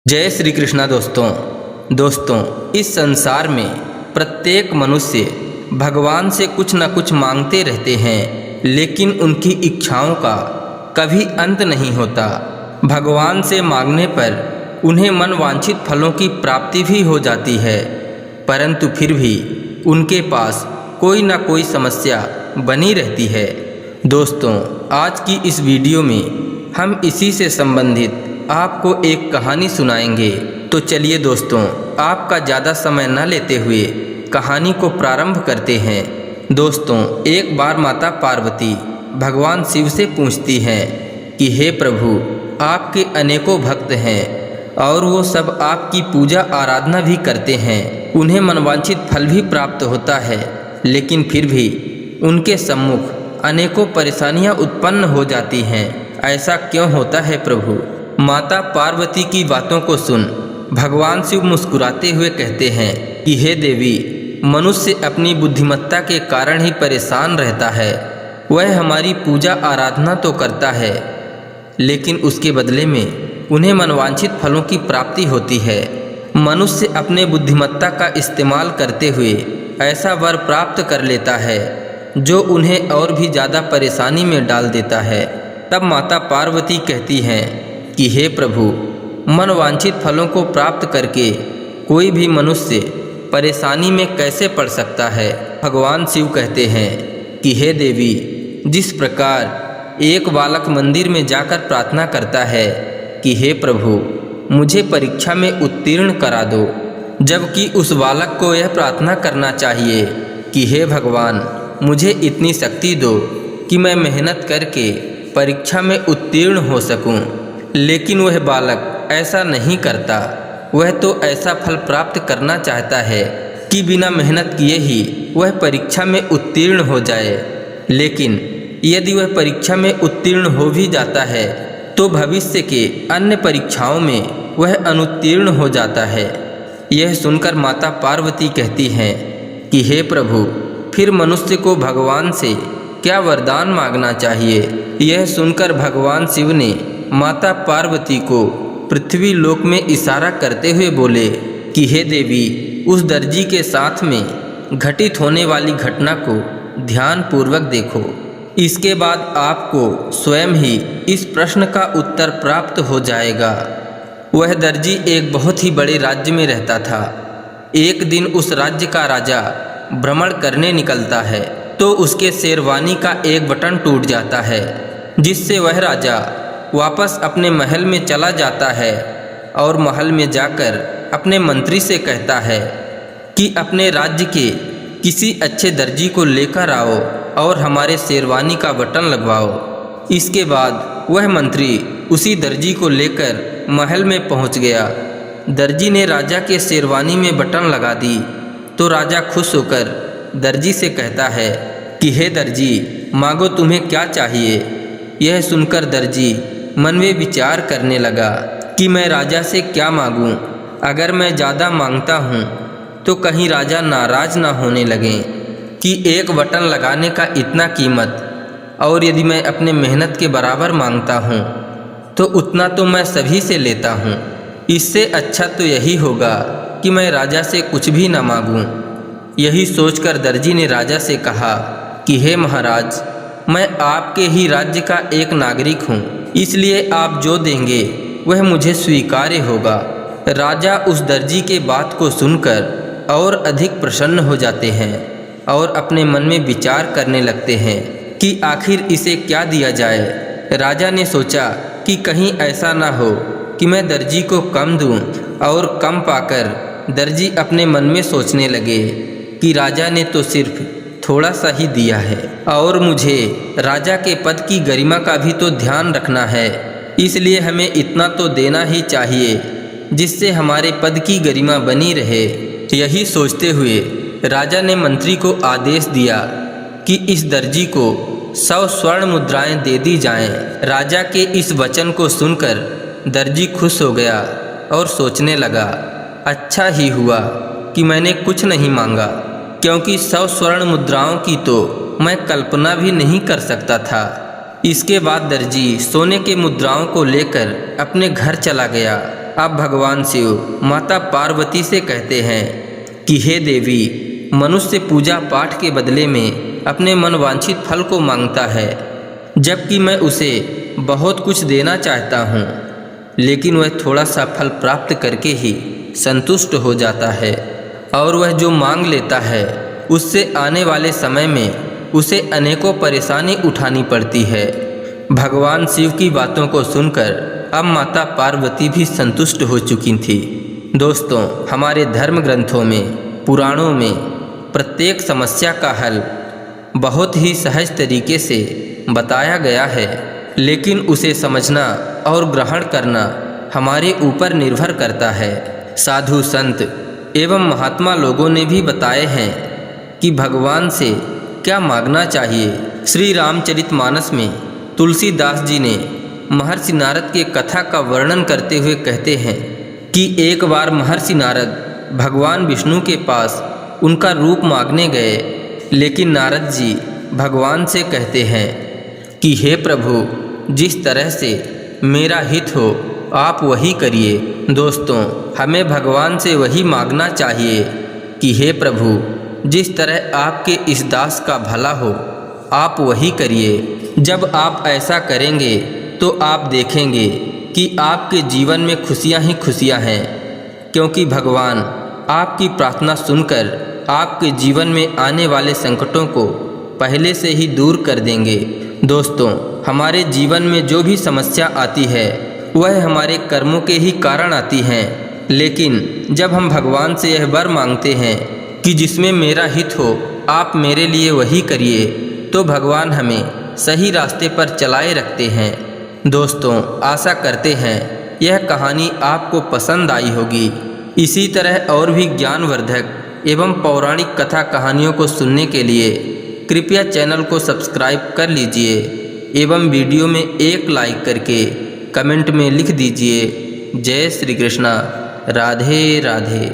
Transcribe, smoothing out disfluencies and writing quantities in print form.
जय श्री कृष्णा दोस्तों इस संसार में प्रत्येक मनुष्य भगवान से कुछ न कुछ मांगते रहते हैं, लेकिन उनकी इच्छाओं का कभी अंत नहीं होता। भगवान से मांगने पर उन्हें मनवांछित फलों की प्राप्ति भी हो जाती है, परंतु फिर भी उनके पास कोई न कोई समस्या बनी रहती है। दोस्तों, आज की इस वीडियो में हम इसी से संबंधित आपको एक कहानी सुनाएंगे। तो चलिए दोस्तों, आपका ज़्यादा समय न लेते हुए कहानी को प्रारंभ करते हैं। दोस्तों, एक बार माता पार्वती भगवान शिव से पूछती हैं कि हे प्रभु, आपके अनेकों भक्त हैं और वो सब आपकी पूजा आराधना भी करते हैं, उन्हें मनवांछित फल भी प्राप्त होता है, लेकिन फिर भी उनके सम्मुख अनेकों परेशानियां उत्पन्न हो जाती हैं। ऐसा क्यों होता है प्रभु? माता पार्वती की बातों को सुन भगवान शिव मुस्कुराते हुए कहते हैं कि हे देवी, मनुष्य अपनी बुद्धिमत्ता के कारण ही परेशान रहता है। वह हमारी पूजा आराधना तो करता है, लेकिन उसके बदले में उन्हें मनवांछित फलों की प्राप्ति होती है। मनुष्य अपने बुद्धिमत्ता का इस्तेमाल करते हुए ऐसा वर प्राप्त कर लेता है जो उन्हें और भी ज़्यादा परेशानी में डाल देता है। तब माता पार्वती कहती हैं कि हे प्रभु, मनवांछित फलों को प्राप्त करके कोई भी मनुष्य परेशानी में कैसे पड़ सकता है? भगवान शिव कहते हैं कि हे देवी, जिस प्रकार एक बालक मंदिर में जाकर प्रार्थना करता है कि हे प्रभु, मुझे परीक्षा में उत्तीर्ण करा दो, जबकि उस बालक को यह प्रार्थना करना चाहिए कि हे भगवान, मुझे इतनी शक्ति दो कि मैं मेहनत करके परीक्षा में उत्तीर्ण हो सकूं। लेकिन वह बालक ऐसा नहीं करता। वह तो ऐसा फल प्राप्त करना चाहता है कि बिना मेहनत किए ही वह परीक्षा में उत्तीर्ण हो जाए। लेकिन यदि वह परीक्षा में उत्तीर्ण हो भी जाता है तो भविष्य के अन्य परीक्षाओं में वह अनुत्तीर्ण हो जाता है। यह सुनकर माता पार्वती कहती हैं कि हे प्रभु, फिर मनुष्य को भगवान से क्या वरदान मांगना चाहिए? यह सुनकर भगवान शिव ने माता पार्वती को पृथ्वी लोक में इशारा करते हुए बोले कि हे देवी, उस दर्जी के साथ में घटित होने वाली घटना को ध्यान पूर्वक देखो। इसके बाद आपको स्वयं ही इस प्रश्न का उत्तर प्राप्त हो जाएगा। वह दर्जी एक बहुत ही बड़े राज्य में रहता था। एक दिन उस राज्य का राजा भ्रमण करने निकलता है तो उसके शेरवानी का एक बटन टूट जाता है, जिससे वह राजा वापस अपने महल में चला जाता है और महल में जाकर अपने मंत्री से कहता है कि अपने राज्य के किसी अच्छे दर्जी को लेकर आओ और हमारे शेरवानी का बटन लगवाओ। इसके बाद वह मंत्री उसी दर्जी को लेकर महल में पहुंच गया। दर्जी ने राजा के शेरवानी में बटन लगा दी तो राजा खुश होकर दर्जी से कहता है कि हे दर्जी, मांगो, तुम्हें क्या चाहिए? यह सुनकर दर्जी मन में विचार करने लगा कि मैं राजा से क्या मांगूं? अगर मैं ज़्यादा मांगता हूं तो कहीं राजा नाराज ना होने लगें कि एक बटन लगाने का इतना कीमत, और यदि मैं अपने मेहनत के बराबर मांगता हूं तो उतना तो मैं सभी से लेता हूं। इससे अच्छा तो यही होगा कि मैं राजा से कुछ भी ना मांगूं। यही सोचकर दर्जी ने राजा से कहा कि हे महाराज, मैं आपके ही राज्य का एक नागरिक हूँ, इसलिए आप जो देंगे वह मुझे स्वीकार्य होगा। राजा उस दर्जी के बात को सुनकर और अधिक प्रसन्न हो जाते हैं और अपने मन में विचार करने लगते हैं कि आखिर इसे क्या दिया जाए। राजा ने सोचा कि कहीं ऐसा ना हो कि मैं दर्जी को कम दूं, और कम पाकर दर्जी अपने मन में सोचने लगे कि राजा ने तो सिर्फ थोड़ा सा ही दिया है और मुझे राजा के पद की गरिमा का भी तो ध्यान रखना है, इसलिए हमें इतना तो देना ही चाहिए जिससे हमारे पद की गरिमा बनी रहे। यही सोचते हुए राजा ने मंत्री को आदेश दिया कि इस दर्जी को 100 स्वर्ण मुद्राएं दे दी जाएं। राजा के इस वचन को सुनकर दर्जी खुश हो गया और सोचने लगा, अच्छा ही हुआ कि मैंने कुछ नहीं मांगा, क्योंकि 100 स्वर्ण मुद्राओं की तो मैं कल्पना भी नहीं कर सकता था। इसके बाद दर्जी सोने के मुद्राओं को लेकर अपने घर चला गया अब भगवान शिव माता पार्वती से कहते हैं कि हे देवी, मनुष्य पूजा पाठ के बदले में अपने मनवांछित फल को मांगता है, जबकि मैं उसे बहुत कुछ देना चाहता हूँ, लेकिन वह थोड़ा सा फल प्राप्त करके ही संतुष्ट हो जाता है और वह जो मांग लेता है उससे आने वाले समय में उसे अनेकों परेशानी उठानी पड़ती है। भगवान शिव की बातों को सुनकर अब माता पार्वती भी संतुष्ट हो चुकी थी। दोस्तों, हमारे धर्म ग्रंथों में, पुराणों में प्रत्येक समस्या का हल बहुत ही सहज तरीके से बताया गया है, लेकिन उसे समझना और ग्रहण करना हमारे ऊपर निर्भर करता है। साधु संत एवं महात्मा लोगों ने भी बताए हैं कि भगवान से क्या मांगना चाहिए। श्री रामचरितमानस में तुलसीदास जी ने महर्षि नारद के कथा का वर्णन करते हुए कहते हैं कि एक बार महर्षि नारद भगवान विष्णु के पास उनका रूप मांगने गए, लेकिन नारद जी भगवान से कहते हैं कि हे प्रभु, जिस तरह से मेरा हित हो आप वही करिए। दोस्तों, हमें भगवान से वही मांगना चाहिए कि हे प्रभु, जिस तरह आपके इस दास का भला हो आप वही करिए। जब आप ऐसा करेंगे तो आप देखेंगे कि आपके जीवन में खुशियां ही खुशियां हैं, क्योंकि भगवान आपकी प्रार्थना सुनकर आपके जीवन में आने वाले संकटों को पहले से ही दूर कर देंगे। दोस्तों, हमारे जीवन में जो भी समस्या आती है वह हमारे कर्मों के ही कारण आती हैं, लेकिन जब हम भगवान से यह वर मांगते हैं कि जिसमें मेरा हित हो आप मेरे लिए वही करिए, तो भगवान हमें सही रास्ते पर चलाए रखते हैं। दोस्तों, आशा करते हैं यह कहानी आपको पसंद आई होगी। इसी तरह और भी ज्ञानवर्धक एवं पौराणिक कथा कहानियों को सुनने के लिए कृपया चैनल को सब्सक्राइब कर लीजिए एवं वीडियो में एक लाइक करके कमेंट में लिख दीजिए जय श्री कृष्णा, राधे राधे।